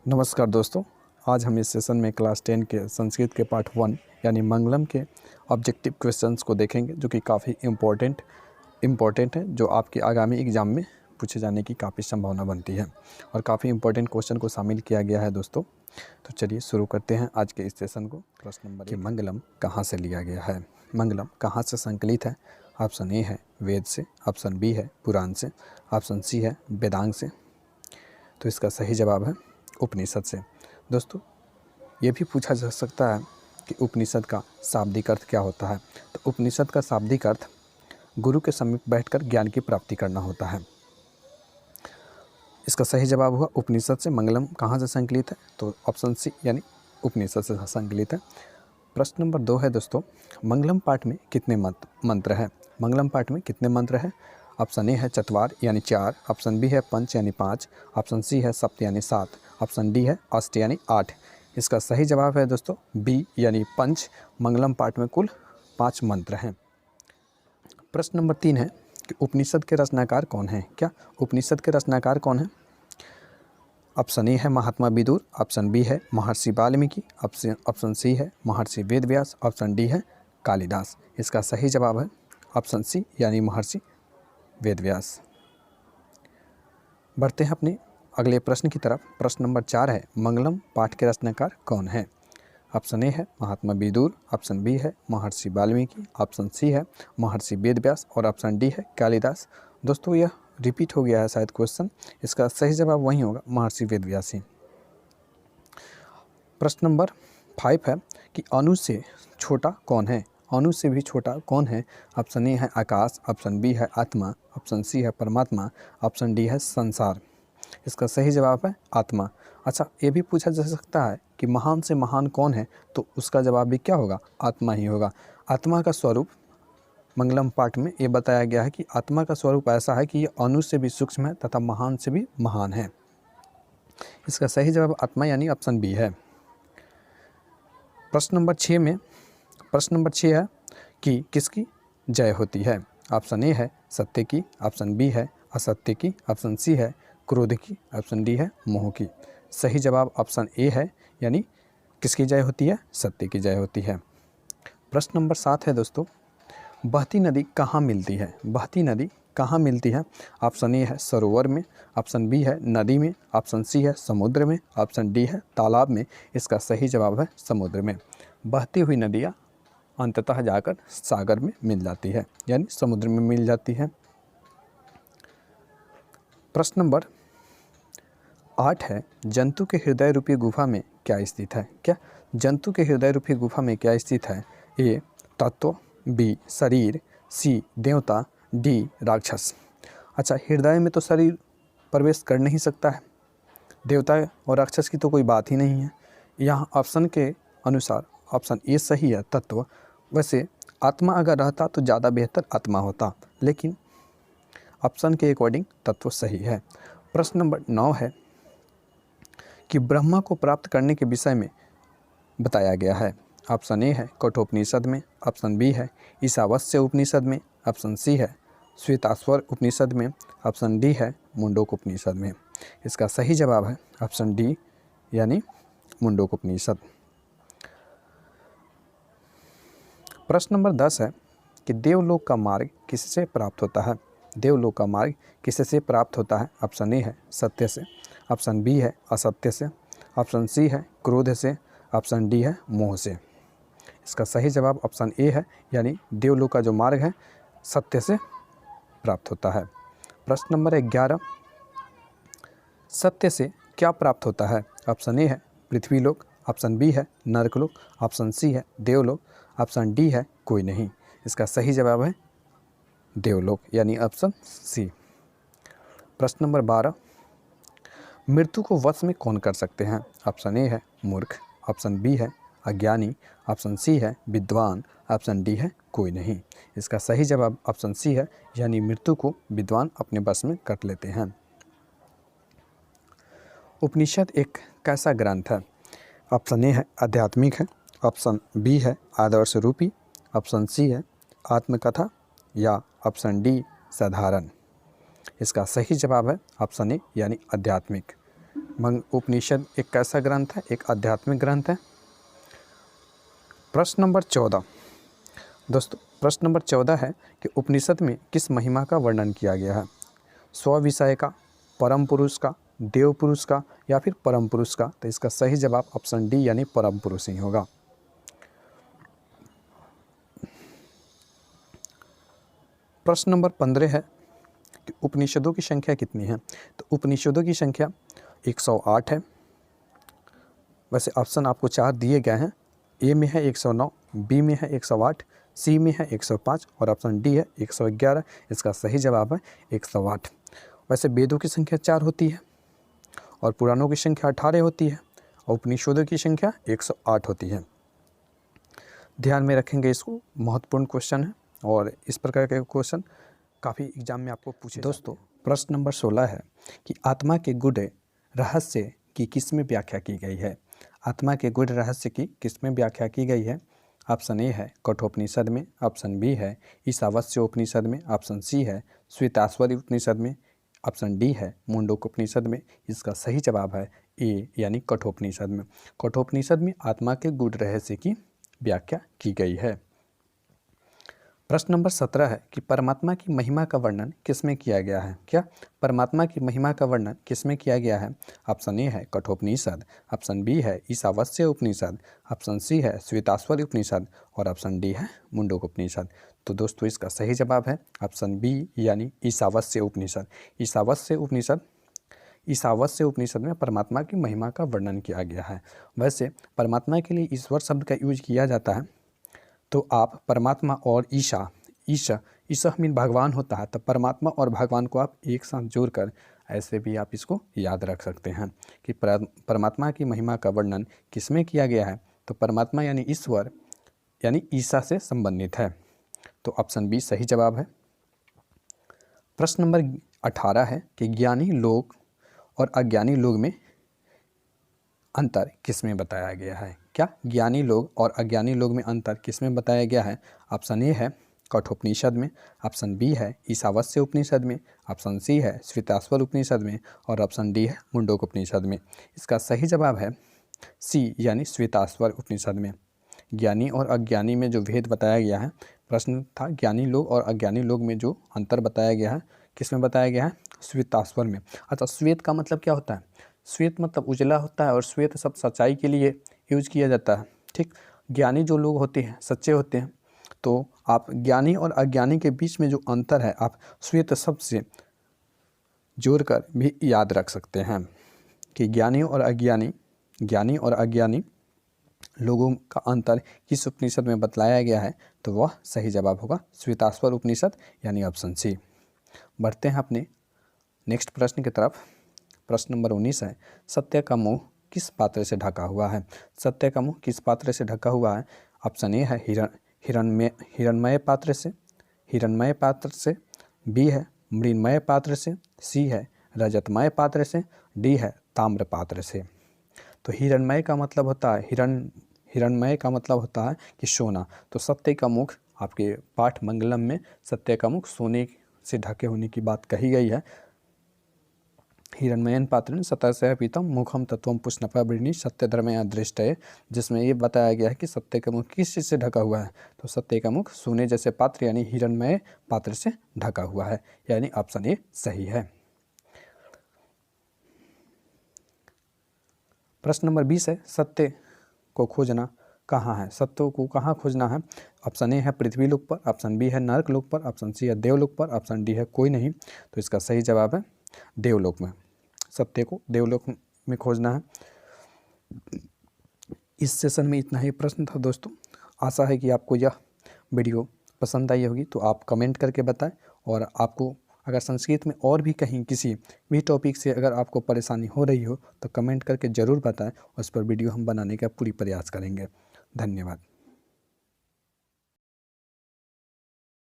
नमस्कार दोस्तों, आज हम इस सेशन में क्लास 10 के संस्कृत के पार्ट 1 यानी मंगलम के ऑब्जेक्टिव क्वेश्चंस को देखेंगे, जो कि काफ़ी इम्पोर्टेंट है, जो आपके आगामी एग्ज़ाम में पूछे जाने की काफ़ी संभावना बनती है और काफ़ी इम्पोर्टेंट क्वेश्चन को शामिल किया गया है दोस्तों। तो चलिए शुरू करते हैं आज के इस सेशन को। प्रश्न नंबर कि मंगलम कहाँ से लिया गया है? मंगलम कहाँ से संकलित है? ऑप्शन ए है वेद से, ऑप्शन बी है पुराण से, ऑप्शन सी है वेदांग से। तो इसका सही जवाब है उपनिषद से। दोस्तों, ये भी पूछा जा सकता है कि उपनिषद का शाब्दिक अर्थ क्या होता है। तो उपनिषद का शाब्दिक अर्थ गुरु के समीप बैठकर ज्ञान की प्राप्ति करना होता है। इसका सही जवाब हुआ उपनिषद से। मंगलम कहाँ से संकलित है? तो ऑप्शन सी यानी उपनिषद से संकलित है। प्रश्न नंबर 2 है दोस्तों, मंगलम पाठ में कितने मंत्र हैं? मंगलम पाठ में कितने मंत्र हैं? ऑप्शन ए है चतवार यानी 4, ऑप्शन बी है पंच यानी 5, ऑप्शन सी है सप्त यानी 7, ऑप्शन डी है अष्ट यानी 8। इसका सही जवाब है दोस्तों बी यानी पंच। मंगलम पाठ में कुल 5 मंत्र हैं। प्रश्न नंबर 3 है कि उपनिषद के रचनाकार कौन हैं? क्या उपनिषद के रचनाकार कौन हैं? ऑप्शन ए है महात्मा विदुर, ऑप्शन बी है महर्षि वाल्मीकि, ऑप्शन सी है महर्षि वेदव्यास, ऑप्शन डी है कालिदास। इसका सही जवाब है ऑप्शन सी यानी महर्षि वेदव्यास। बढ़ते हैं अपने अगले प्रश्न की तरफ। प्रश्न नंबर 4 है मंगलम पाठ के रचनाकार कौन है? ऑप्शन ए है महात्मा विदुर, ऑप्शन बी है महर्षि वाल्मीकि, ऑप्शन सी है महर्षि वेदव्यास और ऑप्शन डी है कालिदास। दोस्तों, यह रिपीट हो गया है शायद क्वेश्चन। इसका सही जवाब वही होगा, महर्षि वेदव्यास ही। प्रश्न नंबर 5 है कि अणु से छोटा कौन है? अणु से भी छोटा कौन है? ऑप्शन ए है आकाश, ऑप्शन बी है आत्मा, ऑप्शन सी है परमात्मा, ऑप्शन डी है संसार। इसका सही जवाब है आत्मा। अच्छा, ये भी पूछा जा सकता है कि महान से महान कौन है? तो उसका जवाब भी क्या होगा? आत्मा ही होगा। आत्मा का स्वरूप मंगलम पाठ में ये बताया गया है कि आत्मा का स्वरूप ऐसा है कि ये अणु से भी सूक्ष्म है तथा महान से भी महान है। इसका सही जवाब आत्मा यानी ऑप्शन बी है। प्रश्न नंबर 6 है कि किसकी जय होती है? ऑप्शन ए है सत्य की, ऑप्शन बी है असत्य की, ऑप्शन सी है क्रोध की, ऑप्शन डी है मोह की। सही जवाब ऑप्शन ए है, यानी किसकी जय होती है? सत्य की जय होती है। प्रश्न नंबर 7 है दोस्तों, बहती नदी कहाँ मिलती है? बहती नदी कहाँ मिलती है? ऑप्शन ए है सरोवर में, ऑप्शन बी है नदी में, ऑप्शन सी है समुद्र में, ऑप्शन डी है तालाब में। इसका सही जवाब है समुद्र में। बहती हुई नदियाँ अंततः जाकर सागर में मिल जाती है, यानी समुद्र में मिल जाती है। प्रश्न नंबर 8 है जंतु के हृदय रूपी गुफा में क्या स्थित है? क्या जंतु के हृदय रूपी गुफा में क्या स्थित है? ए तत्व, बी शरीर, सी देवता, डी राक्षस। अच्छा, हृदय में तो शरीर प्रवेश कर नहीं सकता है, देवता और राक्षस की तो कोई बात ही नहीं है। यहाँ ऑप्शन के अनुसार ऑप्शन ए सही है, तत्व। वैसे आत्मा अगर रहता तो ज़्यादा बेहतर आत्मा होता, लेकिन ऑप्शन के अकॉर्डिंग तत्व सही है। प्रश्न नंबर 9 है कि ब्रह्मा को प्राप्त करने के विषय में बताया गया है। ऑप्शन ए है कठोपनिषद में, ऑप्शन बी है ईशावास्य उपनिषद में, ऑप्शन सी है श्वेताश्वर उपनिषद में, ऑप्शन डी है मुंडोक उपनिषद में। इसका सही जवाब है ऑप्शन डी यानी मुंडोक उपनिषद। प्रश्न नंबर 10 है कि देवलोक का मार्ग किससे प्राप्त होता है? देवलोक का मार्ग किससे प्राप्त होता है? ऑप्शन ए है सत्य से, ऑप्शन बी है असत्य से, ऑप्शन सी है क्रोध से, ऑप्शन डी है मोह से। इसका सही जवाब ऑप्शन ए है, यानी देवलोक का जो मार्ग है सत्य से प्राप्त होता है। प्रश्न नंबर 11, सत्य से क्या प्राप्त होता है? ऑप्शन ए है पृथ्वीलोक, ऑप्शन बी है नरकलोक, ऑप्शन सी है देवलोक, ऑप्शन डी है कोई नहीं। इसका सही जवाब है देवलोक, यानी ऑप्शन सी। प्रश्न नंबर 12, मृत्यु को वश में कौन कर सकते हैं? ऑप्शन ए है मूर्ख, ऑप्शन बी है अज्ञानी, ऑप्शन सी है विद्वान, ऑप्शन डी है कोई नहीं। इसका सही जवाब ऑप्शन सी है, यानी मृत्यु को विद्वान अपने वश में कर लेते हैं। उपनिषद एक कैसा ग्रंथ है? ऑप्शन ए है आध्यात्मिक है, ऑप्शन बी है आदर्श रूपी, ऑप्शन सी है आत्मकथा या ऑप्शन डी साधारण। इसका सही जवाब है ऑप्शन ए यानी आध्यात्मिक। उपनिषद एक कैसा ग्रंथ है? एक आध्यात्मिक ग्रंथ है। प्रश्न नंबर 14 दोस्तों, प्रश्न नंबर 14 है कि उपनिषद में किस महिमा का वर्णन किया गया है? स्व विषय का, परम पुरुष का, देव पुरुष का या फिर परम पुरुष का? तो इसका सही जवाब ऑप्शन डी यानी परम पुरुष ही होगा। प्रश्न नंबर 15 है कि उपनिषदों की संख्या कितनी है? तो उपनिषदों की संख्या 108 है। वैसे ऑप्शन आपको 4 दिए गए हैं। ए में है 109, बी में है 108, सी में है 105 और ऑप्शन डी है 111। इसका सही जवाब है 108। वैसे वेदों की संख्या 4 होती है और पुराणों की संख्या 18 होती है और उपनिषदों की संख्या 108 होती है। ध्यान में रखेंगे, इसको महत्वपूर्ण क्वेश्चन है और इस प्रकार के क्वेश्चन काफ़ी एग्जाम में आपको पूछे। दोस्तों, प्रश्न नंबर 16 है कि आत्मा के गूढ़ रहस्य की किसमें व्याख्या की गई है? आत्मा के गूढ़ रहस्य की किसमें व्याख्या की गई है? ऑप्शन ए है कठोपनिषद में, ऑप्शन बी है ईशावास्य उपनिषद में, ऑप्शन सी है श्वेताश्वरी उपनिषद में, ऑप्शन डी है मुंडकोपनिषद में। इसका सही जवाब है ए यानी कठोपनिषद में। कठोपनिषद में आत्मा के गूढ़ रहस्य की व्याख्या की गई है। प्रश्न नंबर 17 है कि परमात्मा की महिमा का वर्णन किसमें किया गया है? क्या परमात्मा की महिमा का वर्णन किसमें किया गया है? ऑप्शन ए है कठोपनिषद, ऑप्शन बी है ईशावास्य उपनिषद, ऑप्शन सी है श्वेताश्वरी उपनिषद और ऑप्शन डी है मुंडकोपनिषद। तो दोस्तों, इसका सही जवाब है ऑप्शन बी यानी ईशावास्य उपनिषद। ईशावास्य उपनिषद में परमात्मा की महिमा का वर्णन किया गया है। वैसे परमात्मा के लिए ईश्वर शब्द का यूज किया जाता है, तो आप परमात्मा और ईशा मीन भगवान होता है, तो परमात्मा और भगवान को आप एक साथ जोड़कर ऐसे भी आप इसको याद रख सकते हैं कि परमात्मा की महिमा का वर्णन किसमें किया गया है? तो परमात्मा यानी ईश्वर यानी ईशा से संबंधित है। तो ऑप्शन बी सही जवाब है। प्रश्न नंबर 18 है कि ज्ञानी लोग और अज्ञानी लोग में अंतर किसमें बताया गया है? क्या ज्ञानी लोग और अज्ञानी लोग में अंतर किसमें बताया गया है? ऑप्शन ए है कठोपनिषद में, ऑप्शन बी है ईशावास्य उपनिषद में, ऑप्शन सी है श्वेताश्वर उपनिषद में और ऑप्शन डी है मुंडकोपनिषद में। इसका सही जवाब है सी यानी श्वेताश्वर उपनिषद में। ज्ञानी और अज्ञानी में जो भेद बताया गया है, प्रश्न था ज्ञानी लोग और अज्ञानी लोग में जो अंतर बताया गया है किसमें बताया गया है? श्वेताश्वर में। अच्छा, श्वेत का मतलब क्या होता है? श्वेत मतलब उजला होता है और श्वेत सब सच्चाई के लिए यूज किया जाता है। ठीक, ज्ञानी जो लोग होते हैं सच्चे होते हैं, तो आप ज्ञानी और अज्ञानी के बीच में जो अंतर है आप श्वेत शब्द से जोड़कर भी याद रख सकते हैं कि ज्ञानी और अज्ञानी लोगों का अंतर किस उपनिषद में बतलाया गया है? तो वह सही जवाब होगा श्वेताश्वर उपनिषद यानी ऑप्शन सी। बढ़ते हैं अपने नेक्स्ट प्रश्न की तरफ। प्रश्न नंबर 19 है सत्य का मुंह किस पात्र से ढका हुआ है? सत्य का मुंह किस पात्र से ढका हुआ है? ऑप्शन ए है हिरणमय पात्र से, बी है मृण्मय पात्र से, सी है रजतमय पात्र से, डी है ताम्र पात्र से। तो हिरणमय का मतलब होता है हिरणमय का मतलब होता है कि सोना। तो सत्य का मुख आपके पाठ मंगलम में सत्य का मुख सोने से ढके होने की बात कही गई है। हिरणमयन पात्र सतस्य पीतम मुखम तत्वम पुष्णपवृणी सत्य धर्मया दृष्ट है, जिसमें ये बताया गया है कि सत्य का मुख किस चीज़ से ढका हुआ है? तो सत्य का मुख सोने जैसे पात्र यानी हिरणमय पात्र से ढका हुआ है, यानी ऑप्शन ए सही है। प्रश्न नंबर 20 है सत्य को खोजना कहाँ है? सत्य को कहाँ खोजना है? ऑप्शन ए है पृथ्वी लोक पर, ऑप्शन बी है नरक लोक पर, ऑप्शन सी है देवलोक पर, ऑप्शन डी है कोई नहीं। तो इसका सही जवाब है देवलोक में। सत्य को देवलोक में खोजना है। इस सेशन में इतना ही प्रश्न था दोस्तों। आशा है कि आपको यह वीडियो पसंद आई होगी, तो आप कमेंट करके बताएं। और आपको अगर संस्कृत में और भी कहीं किसी भी टॉपिक से अगर आपको परेशानी हो रही हो तो कमेंट करके ज़रूर बताएं, उस पर वीडियो हम बनाने का पूरी प्रयास करेंगे। धन्यवाद।